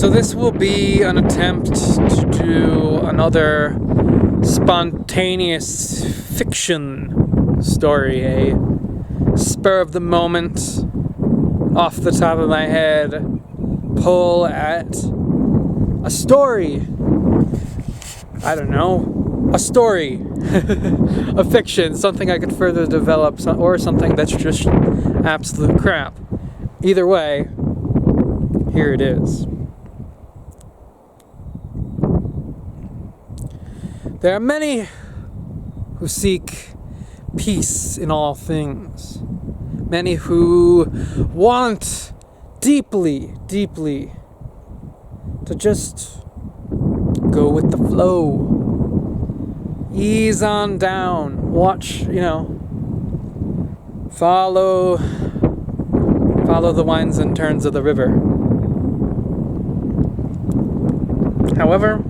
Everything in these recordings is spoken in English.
So this will be an attempt to do another spontaneous fiction story, a spur of the moment, off the top of my head, pull at a story. I don't know, a story, a fiction, something I could further develop, or something that's just absolute crap. Either way, here it is. There are many who seek peace in all things. Many who want deeply, deeply to just go with the flow. Ease on down. Watch, follow the winds and turns of the river. However,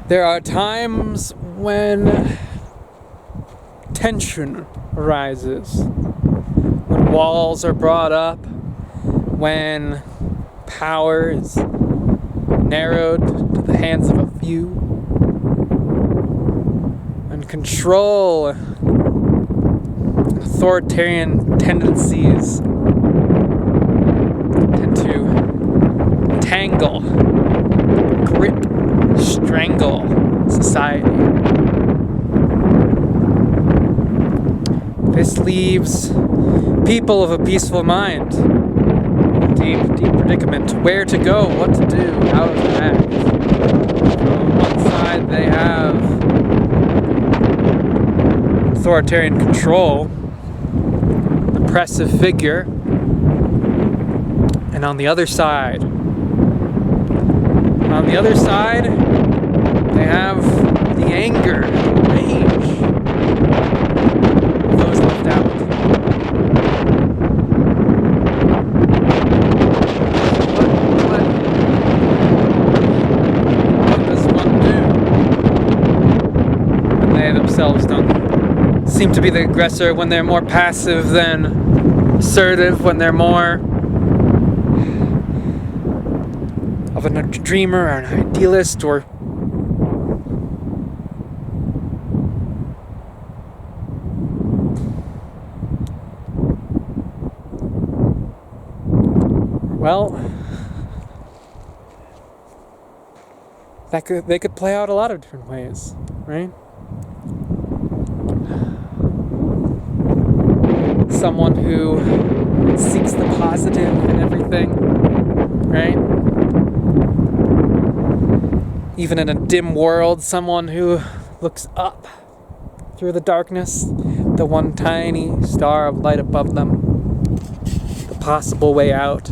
there are times when tension arises, when walls are brought up, when power is narrowed to the hands of a few, and control, authoritarian tendencies tend to tangle, grip, strangle society. This leaves people of a peaceful mind in a deep, deep predicament. Where to go, what to do, how to act. On one side they have authoritarian control, oppressive figure, and on the other side, they have the anger, the rage of those left out. What does one do when they themselves don't seem to be the aggressor, when they're more passive than assertive, when they're more of a dreamer or an idealist, or well, they could play out a lot of different ways, right? Someone who seeks the positive in everything, right? Even in a dim world, someone who looks up through the darkness, the one tiny star of light above them, the possible way out.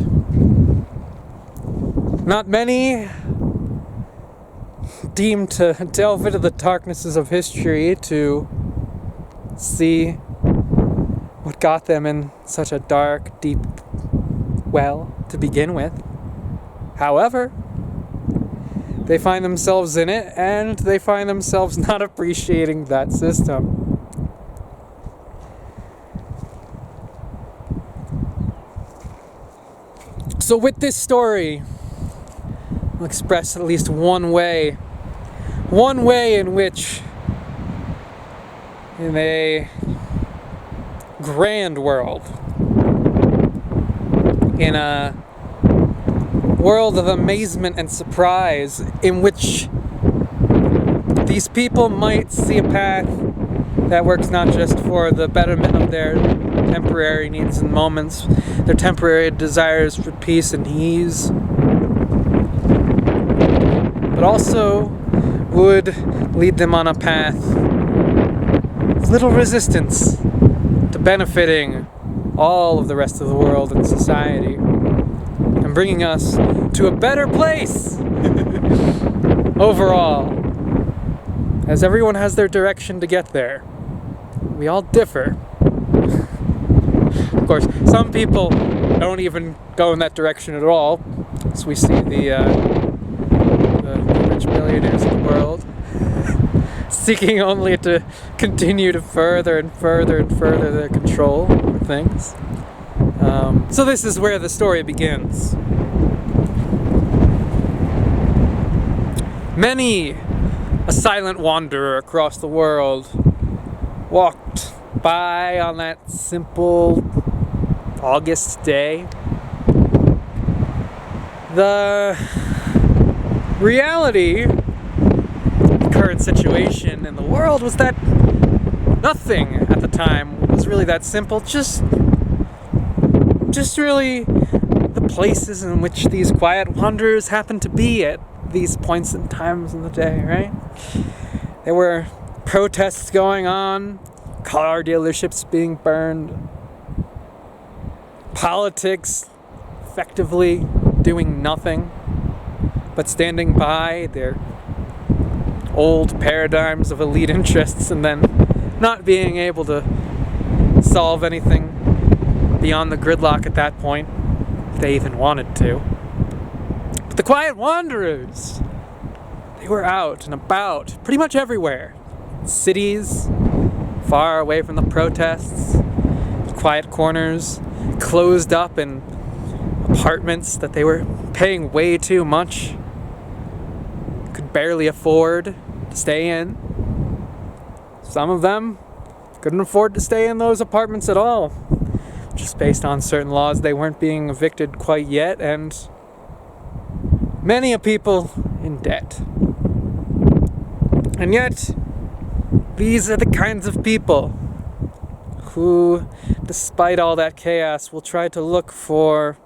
Not many deem to delve into the darknesses of history to see what got them in such a dark, deep well to begin with. However, they find themselves in it, and they find themselves not appreciating that system. So with this story, I'll express at least one way in which, in a grand world, in a world of amazement and surprise, in which these people might see a path that works not just for the betterment of their temporary needs and moments, their temporary desires for peace and ease, but also would lead them on a path of little resistance to benefiting all of the rest of the world and society, and bringing us to a better place overall, as everyone has their direction to get there. We all differ. Of course, some people don't even go in that direction at all, as we see the rich billionaires of the world seeking only to continue to further and further and further their control of things. So this is where the story begins. Many a silent wanderer across the world walked by on that simple August day. The reality, the current situation in the world was that nothing at the time was really that simple. Just really the places in which these quiet wanderers happened to be at these points and times in the day, right? There were protests going on, car dealerships being burned, politics effectively doing nothing but standing by their old paradigms of elite interests and then not being able to solve anything beyond the gridlock at that point, if they even wanted to. But the quiet wanderers, they were out and about pretty much everywhere. Cities, far away from the protests, quiet corners, closed up in apartments that they were paying way too much, could barely afford to stay in. Some of them couldn't afford to stay in those apartments at all, just based on certain laws. They weren't being evicted quite yet, and many a people in debt. And yet, these are the kinds of people who, despite all that chaos, will try to look for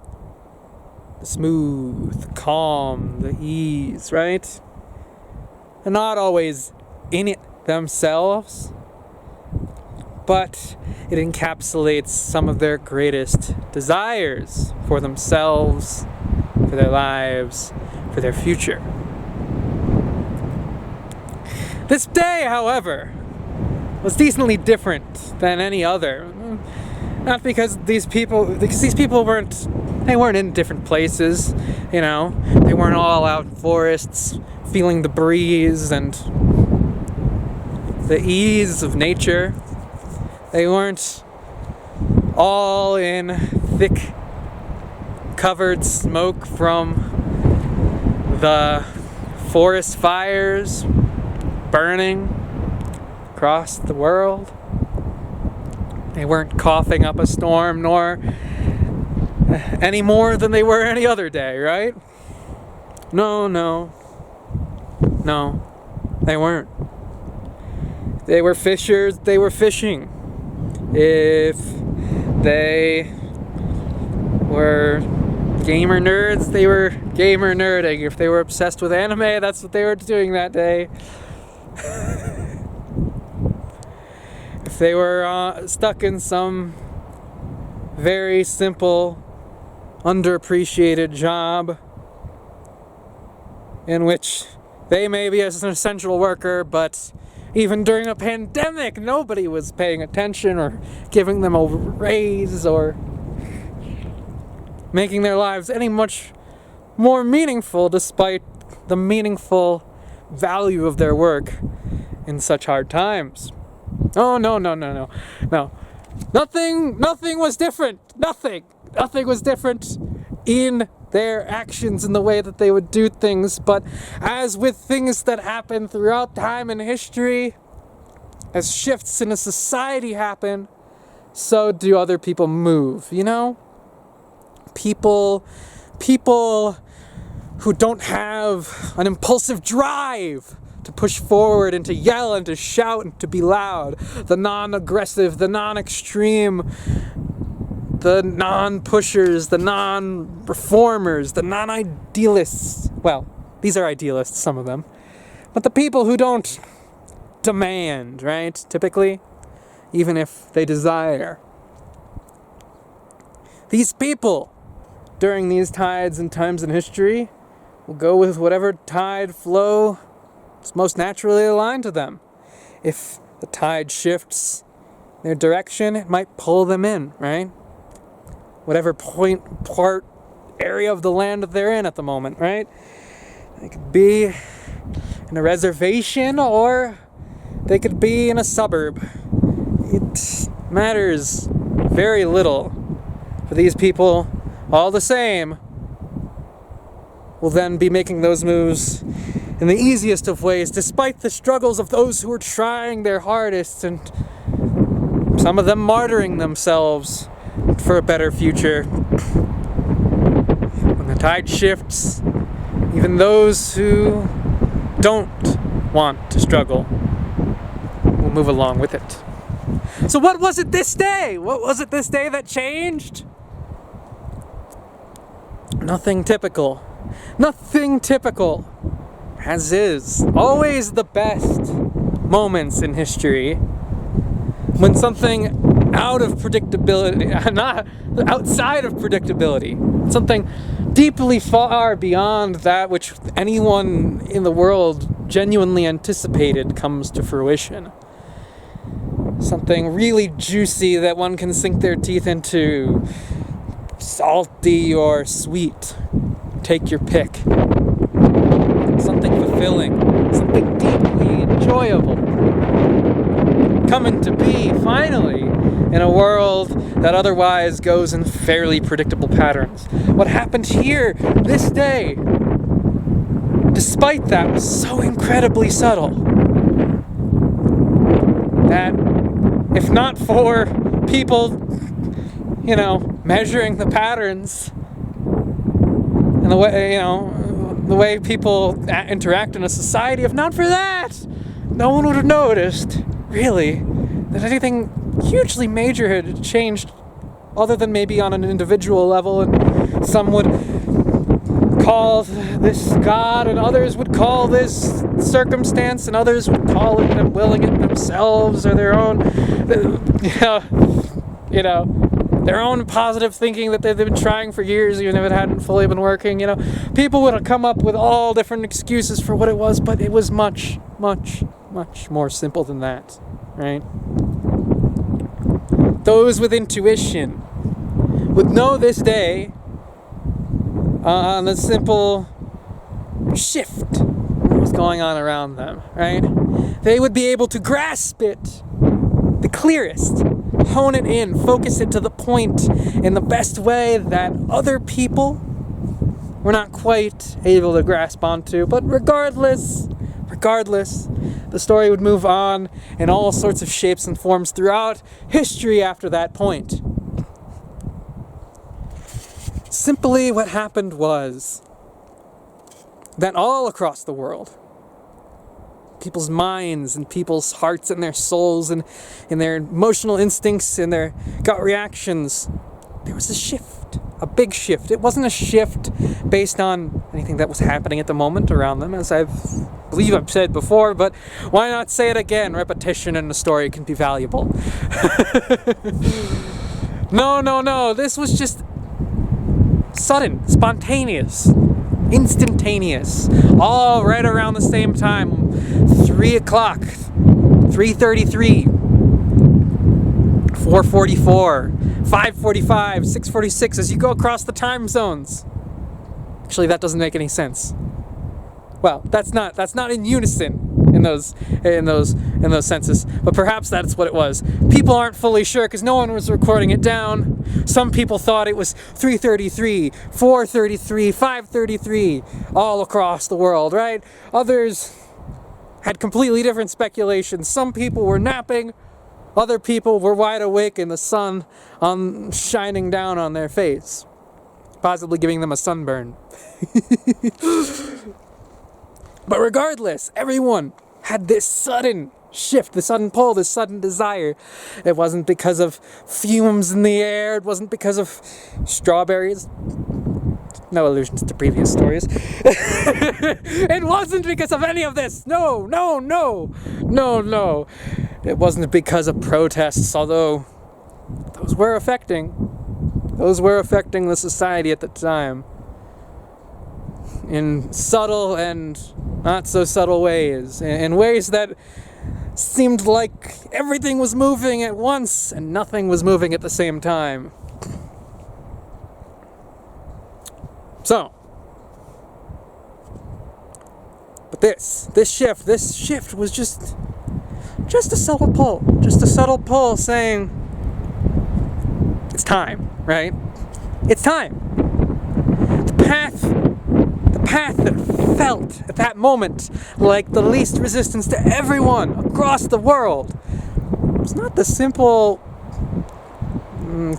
the smooth, the calm, the ease, right? They're not always in it themselves, but it encapsulates some of their greatest desires for themselves, for their lives, for their future. This day, however, was decently different than any other. Not because these people weren't in different places, you know. They weren't all out in forests, feeling the breeze and the ease of nature. They weren't all in thick, covered smoke from the forest fires burning across the world. They weren't coughing up a storm, nor any more than they were any other day, right? No, they weren't. They were fishers, they were fishing. If they were gamer nerds, they were gamer nerding. If they were obsessed with anime, that's what they were doing that day. If they were stuck in some very simple, underappreciated job in which they may be an essential worker, but even during a pandemic, nobody was paying attention or giving them a raise or making their lives any much more meaningful despite the meaningful value of their work in such hard times. Oh, no. Nothing was different. Nothing was different in their actions and the way that they would do things. But as with things that happen throughout time and history, as shifts in a society happen, so do other people move, you know? People who don't have an impulsive drive to push forward and to yell and to shout and to be loud. The non-aggressive, the non-extreme, the non-pushers, the non-reformers, the non-idealists. Well, these are idealists, some of them. But the people who don't demand, right? Typically, even if they desire. These people, during these tides and times in history, will go with whatever tide flow is most naturally aligned to them. If the tide shifts their direction, it might pull them in, right? Whatever part, area of the land that they're in at the moment, right? They could be in a reservation or they could be in a suburb. It matters very little for these people. All the same, will then be making those moves in the easiest of ways, despite the struggles of those who were trying their hardest, and some of them martyring themselves for a better future. When the tide shifts, even those who don't want to struggle will move along with it. So what was it this day? What was it this day that changed? Nothing typical. Nothing typical. As is always the best moments in history. When something out of predictability, not outside of predictability, something deeply far beyond that which anyone in the world genuinely anticipated comes to fruition. Something really juicy that one can sink their teeth into, salty or sweet, take your pick. Something fulfilling, something deeply enjoyable, coming to be, finally, in a world that otherwise goes in fairly predictable patterns. What happened here, this day, despite that, was so incredibly subtle that, if not for people, measuring the patterns and the way people interact in a society, if not for that, no one would have noticed, really, that anything hugely major had changed, other than maybe on an individual level, and some would call this God, and others would call this circumstance, and others would call it them willing it themselves, or their own, their own positive thinking that they've been trying for years, even if it hadn't fully been working. People would have come up with all different excuses for what it was, but it was much, much, much more simple than that, right? Those with intuition would know this day on the simple shift that was going on around them, right? They would be able to grasp it the clearest, hone it in, focus it to the point in the best way that other people were not quite able to grasp onto. But regardless, the story would move on in all sorts of shapes and forms throughout history after that point. Simply what happened was that all across the world, people's minds and people's hearts and their souls and in their emotional instincts and their gut reactions, there was a shift, a big shift. It wasn't a shift based on anything that was happening at the moment around them, as I believe I've said before, but why not say it again? Repetition in a story can be valuable. No, this was just sudden, spontaneous, instantaneous, all right around the same time. 3 o'clock, 3:33, 4:44, 5:45, 6:46, as you go across the time zones. Actually, that doesn't make any sense. Well, that's not in unison in those senses, but perhaps that's what it was. People aren't fully sure because no one was recording it down. Some people thought it was 3:33, 4:33, 5:33, all across the world, right? Others had completely different speculations. Some people were napping, other people were wide awake in the sun shining down on their face, possibly giving them a sunburn. But regardless, everyone had this sudden shift, this sudden pull, this sudden desire. It wasn't because of fumes in the air. It wasn't because of strawberries. No allusions to previous stories. It wasn't because of any of this. No. It wasn't because of protests, although those were affecting the society at the time in subtle and not so subtle ways, in ways that seemed like everything was moving at once and nothing was moving at the same time. So, but this shift was just a subtle pull saying, it's time, right? It's time. The path that felt at that moment like the least resistance to everyone across the world was not the simple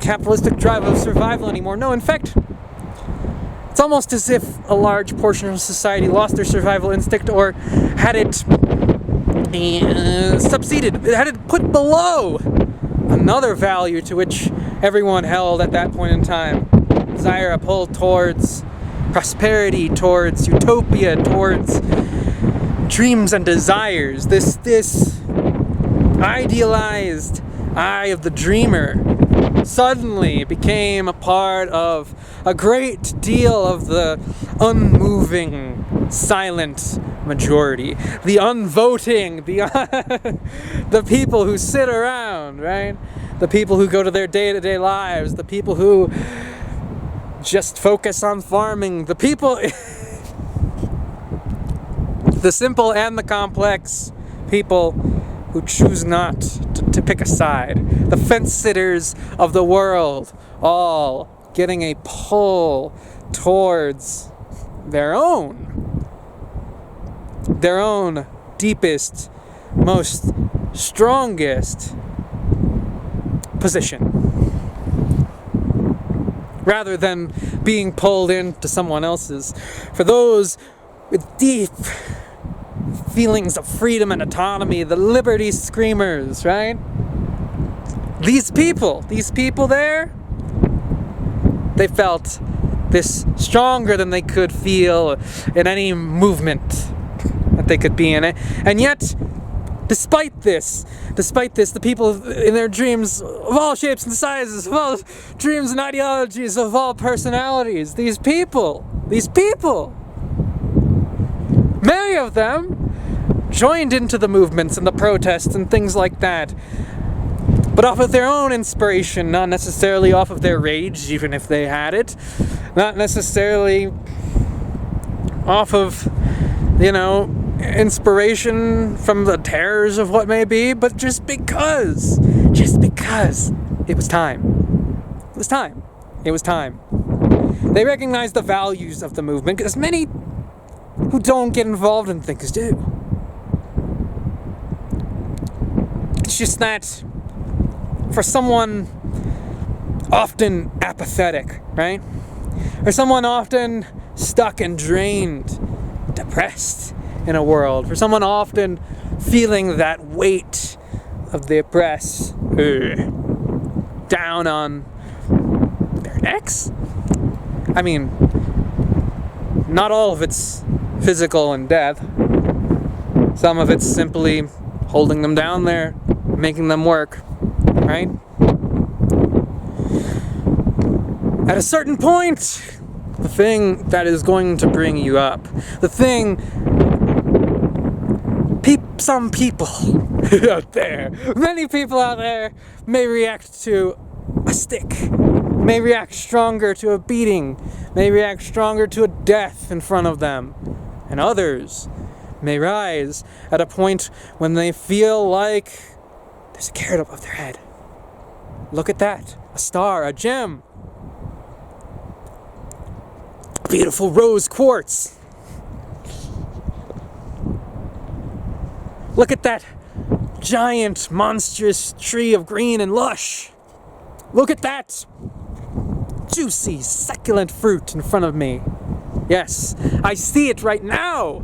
capitalistic drive of survival anymore. No, in fact, it's almost as if a large portion of society lost their survival instinct, or had it subsided, had it put below another value to which everyone held at that point in time. Desire, a pull towards prosperity, towards utopia, towards dreams and desires. This idealized eye of the dreamer suddenly became a part of a great deal of the unmoving, silent majority, the unvoting, the people who sit around, right? The people who go to their day-to-day lives, the people who just focus on farming, the people, the simple and the complex people who choose not to pick a side, the fence-sitters of the world, all getting a pull towards their own deepest, most strongest position, rather than being pulled into someone else's. For those with deep feelings of freedom and autonomy, the liberty screamers, right? These people there, they felt this stronger than they could feel in any movement that they could be in it. And yet, despite this, the people in their dreams of all shapes and sizes, of all dreams and ideologies, of all personalities, these people, many of them joined into the movements and the protests and things like that, but off of their own inspiration, not necessarily off of their rage, even if they had it, not necessarily off of, inspiration from the terrors of what may be, but just because it was time. It was time. They recognized the values of the movement, because many who don't get involved in things do. It's just that for someone often apathetic, right? Or someone often stuck and drained, depressed in a world, for someone often feeling that weight of the oppressed down on their necks. I mean, not all of it's physical and death. Some of it's simply holding them down there, making them work, right? At a certain point, the thing that is going to bring you up, the thing some people out there, many people out there may react to a stick, may react stronger to a beating, may react stronger to a death in front of them, and others may rise at a point when they feel like there's a carrot above their head. Look at that, a star, a gem, a beautiful rose quartz. Look at that giant, monstrous tree of green and lush. Look at that juicy, succulent fruit in front of me. Yes, I see it right now.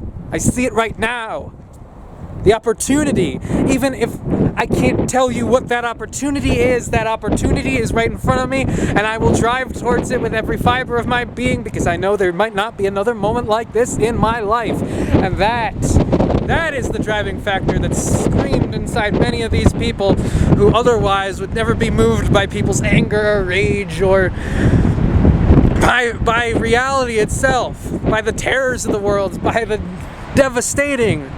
The opportunity, even if I can't tell you what that opportunity is right in front of me, and I will drive towards it with every fiber of my being, because I know there might not be another moment like this in my life. And that is the driving factor that's screamed inside many of these people who otherwise would never be moved by people's anger or rage, or by reality itself, by the terrors of the world, by the devastating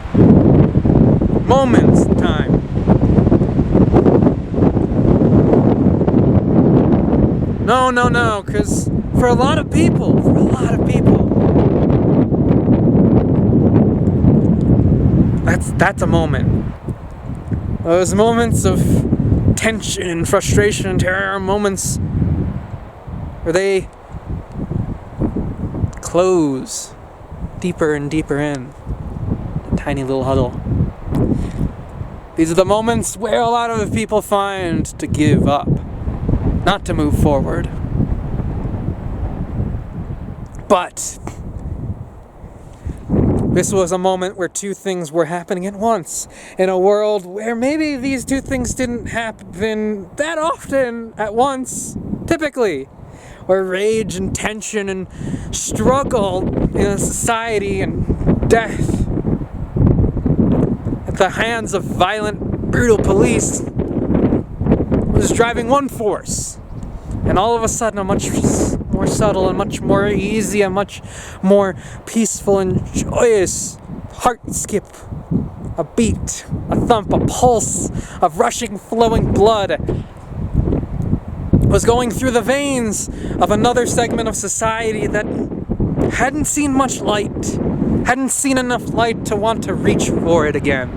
moments in time. No, because for a lot of people, that's a moment. Those moments of tension and frustration and terror are moments where they close deeper and deeper in. A tiny little huddle. These are the moments where a lot of people find to give up, not to move forward. But this was a moment where two things were happening at once, in a world where maybe these two things didn't happen that often at once, typically, where rage and tension and struggle in a society and death at the hands of violent, brutal police was driving one force. And all of a sudden, a much more subtle and much more easy and much more peaceful and joyous heart skip, a beat, a thump, a pulse of rushing, flowing blood was going through the veins of another segment of society that hadn't seen much light, hadn't seen enough light to want to reach for it again.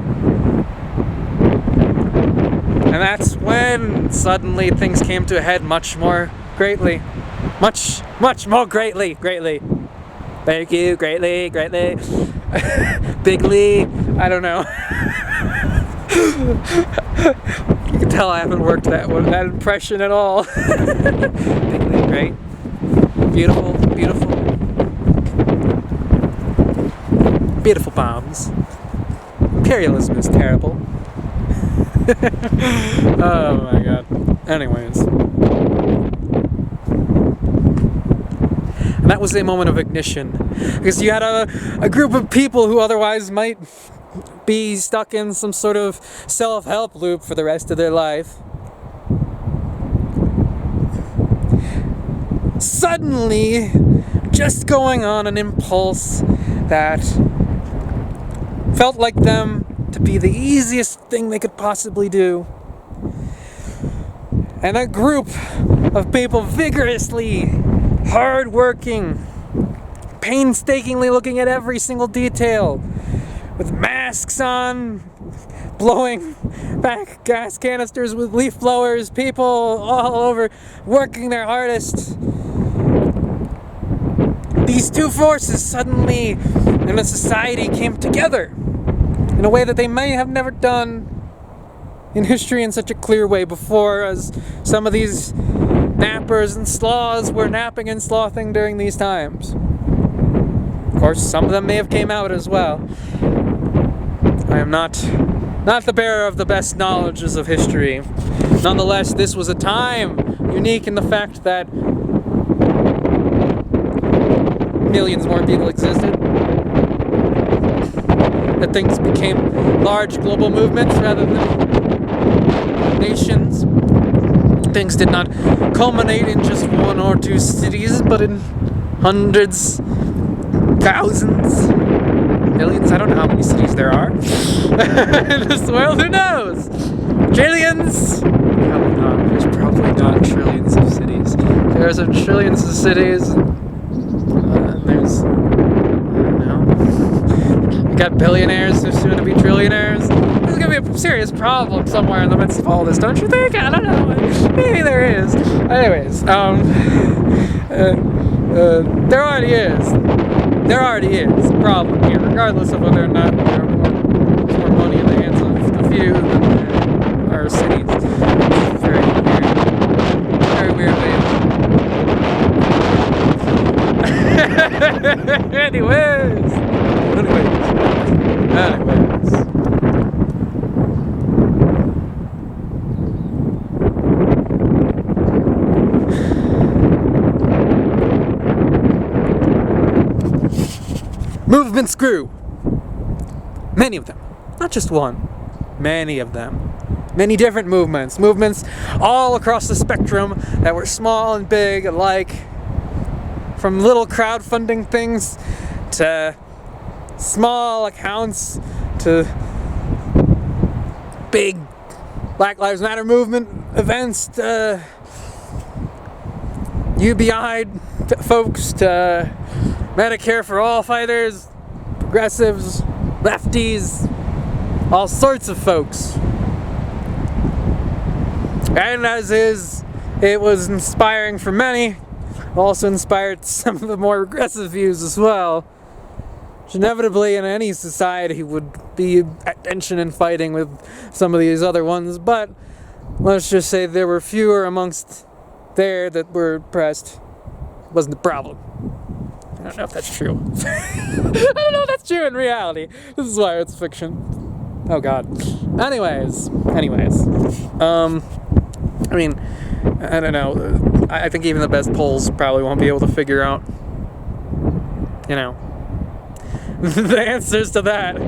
And that's when suddenly things came to a head much more greatly. Much more greatly. Thank you, greatly. Bigly, I don't know. You can tell I haven't worked that impression at all. Bigly, great. Beautiful. Beautiful bombs. Imperialism is terrible. Oh my god. Anyways. And that was a moment of ignition. Because you had a group of people who otherwise might be stuck in some sort of self-help loop for the rest of their life. Suddenly, just going on an impulse that felt like them to be the easiest thing they could possibly do. And a group of people vigorously, hard-working, painstakingly looking at every single detail, with masks on, blowing back gas canisters with leaf blowers, people all over working their hardest. These two forces suddenly in a society came together in a way that they may have never done in history in such a clear way before, as some of these nappers and sloths were napping and slothing during these times. Of course, some of them may have came out as well. I am not the bearer of the best knowledges of history. Nonetheless, this was a time unique in the fact that millions more people existed, that things became large global movements rather than nations. Things did not culminate in just one or two cities, but in hundreds, thousands, millions. I don't know how many cities there are in this world. Who knows? Trillions? Probably not. There's probably not trillions of cities. There's trillions of cities. There's, I don't know. We got billionaires who's soon to be trillionaires. There's gonna be a serious problem somewhere in the midst of all this, don't you think? I don't know. Maybe there is. Anyways, there already is. There already is a problem here, regardless of whether or not there are more money in the hands of a few than there are cities. It's very weird. Very weird, baby. Anyways. Movements grew. Many of them. Not just one. Many of them. Many different movements. Movements all across the spectrum that were small and big alike. From little crowdfunding things to small accounts to big Black Lives Matter movement events to UBI folks to Medicare for all fighters, progressives, lefties, all sorts of folks. And it was inspiring for many, also inspired some of the more regressive views as well. which inevitably in any society would be at tension and fighting with some of these other ones, but let's just say there were fewer amongst there that were oppressed. Wasn't the problem. I don't know if that's true. I don't know if that's true in reality. This is why it's fiction. Oh god. Anyways. I mean, I don't know. I think even the best polls probably won't be able to figure out, you know, the answers to that.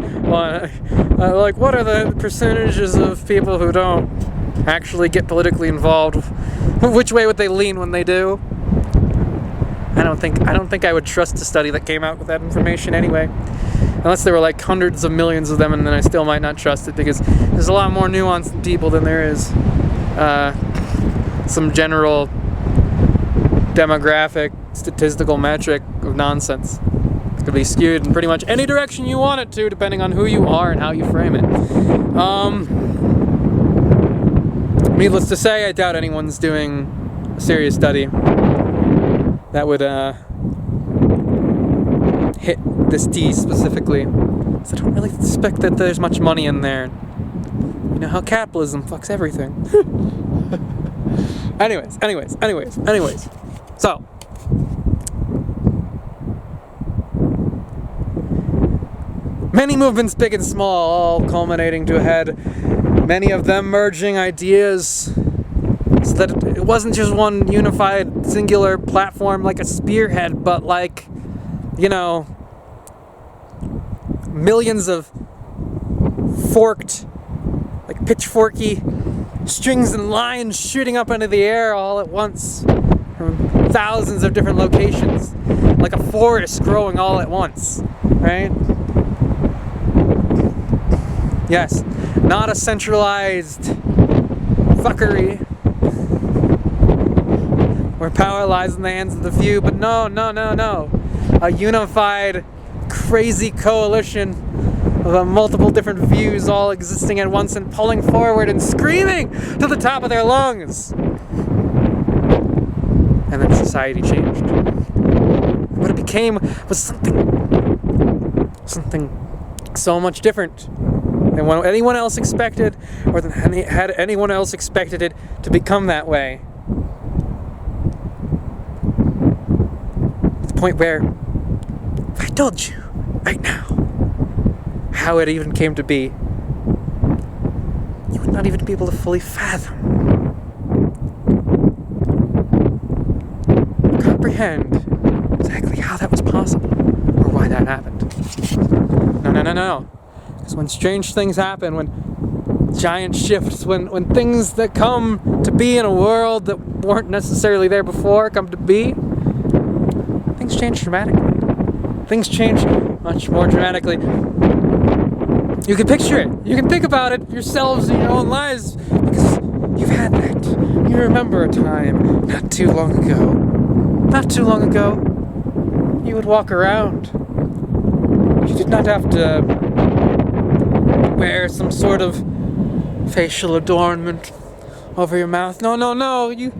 Like, what are the percentages of people who don't actually get politically involved? Which way would they lean when they do? I don't think I would trust a study that came out with that information anyway. Unless there were like hundreds of millions of them, and then I still might not trust it, because there's a lot more nuance in people than there is some general demographic statistical metric of nonsense. It could be skewed in pretty much any direction you want it to, depending on who you are and how you frame it. Needless to say, I doubt anyone's doing a serious study that would hit this D specifically. So I don't really suspect that there's much money in there. You know how capitalism fucks everything. Anyways. So, many movements, big and small, all culminating to a head. Many of them merging ideas so that it wasn't just one unified, singular platform like a spearhead, but like, you know, millions of forked, like pitchforky strings and lines shooting up into the air all at once from thousands of different locations, like a forest growing all at once, right? Yes, not a centralized fuckery where power lies in the hands of the few, but no. A unified, crazy coalition of multiple different views all existing at once and pulling forward and screaming to the top of their lungs. And then society changed. What it became was something so much different than what anyone else expected, or than had anyone else expected it to become that way. To the point where, if I told you right now how it even came to be, you would not even be able to fully fathom, comprehend exactly how that was possible, or why that happened. No. Because when strange things happen, when giant shifts, when things that come to be in a world that weren't necessarily there before come to be, things change dramatically. Things change much more dramatically. You can picture it. You can think about it yourselves in your own lives, because you've had that. You remember a time not too long ago, you would walk around. You did not have to wear some sort of facial adornment over your mouth. No. You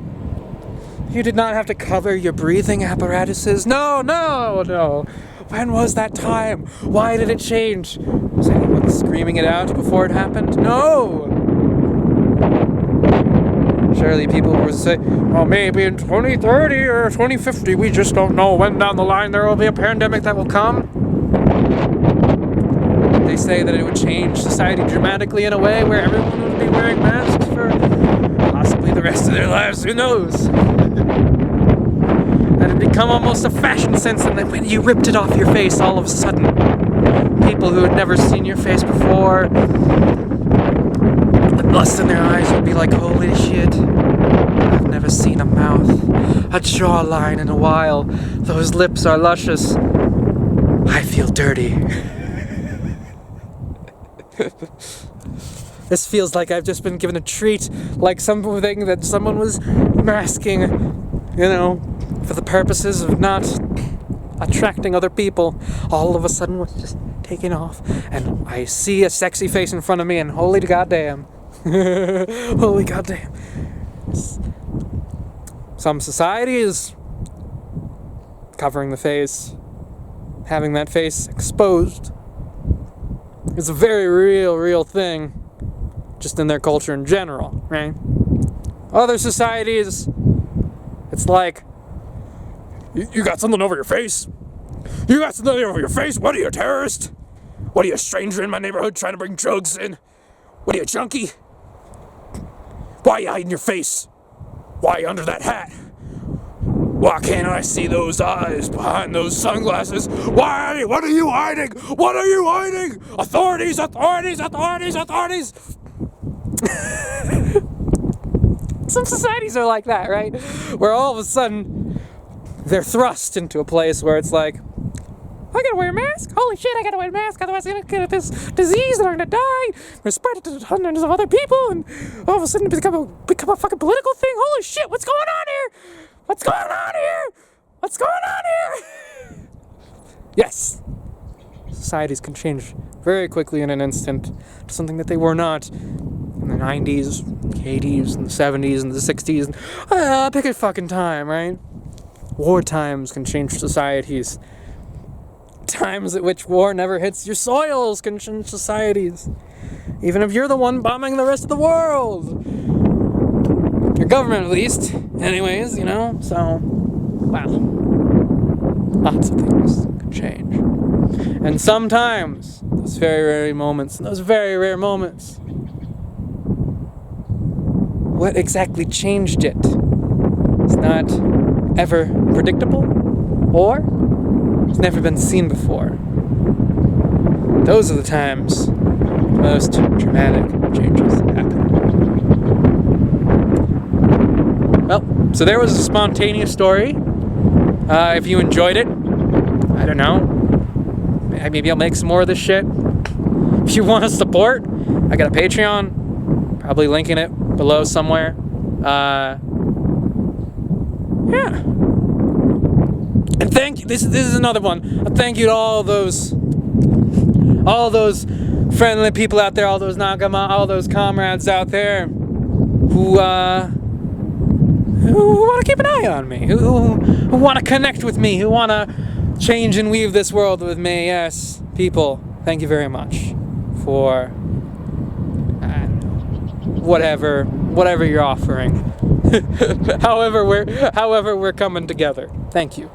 did not have to cover your breathing apparatuses. No. When was that time? Why did it change? Was anyone screaming it out before it happened? No! Surely people would say, well, maybe in 2030 or 2050, we just don't know when down the line there will be a pandemic that will come. They say that it would change society dramatically in a way where everyone would be wearing masks for possibly the rest of their lives. Who knows? That had become almost a fashion sense, and then when you ripped it off your face, all of a sudden, people who had never seen your face before, the lust in their eyes would be like, holy shit, I've never seen a mouth, a jawline in a while. Those lips are luscious. I feel dirty. This feels like I've just been given a treat, like something that someone was masking, you know, for the purposes of not attracting other people. All of a sudden was just taken off, and I see a sexy face in front of me, and holy goddamn. Holy goddamn. Some society is covering the face. having that face exposed is a very real thing, just in their culture in general, right? Other societies, it's like, you got something over your face? You got something over your face? What are you, a terrorist? What are you, a stranger in my neighborhood trying to bring drugs in? What are you, a junkie? Why are you hiding your face? Why are you under that hat? Why can't I see those eyes behind those sunglasses? Why? What are you hiding? What are you hiding? Authorities, authorities, authorities, authorities! Some societies are like that, right? Where all of a sudden, they're thrust into a place where it's like, I gotta wear a mask? Holy shit, I gotta wear a mask, otherwise I'm gonna get this disease and I'm gonna die. I'm gonna spread it to hundreds of other people, and all of a sudden become a fucking political thing. Holy shit, what's going on here? What's going on here? What's going on here? Yes. Societies can change very quickly in an instant to something that they were not in the 90s, the 80s, and the 70s, and the 60s. Pick a fucking time, right? War times can change societies. Times at which war never hits your soils can change societies. Even if you're the one bombing the rest of the world. Your government, at least. Anyways, you know, so, wow. Lots of things can change. And sometimes, those very rare moments, what exactly changed it is not ever predictable, or it's never been seen before. Those are the times the most dramatic changes happen. Well, so there was a spontaneous story. If you enjoyed it, I don't know, maybe I'll make some more of this shit. If you want to support, I got a Patreon, probably linking it below somewhere. Yeah. And thank you. This is another one. A thank you to all those friendly people out there, all those nakama, all those comrades out there who want to keep an eye on me, who want to connect with me, who want to change and weave this world with me. Yes, people, thank you very much for whatever you're offering. however we're coming together. Thank you.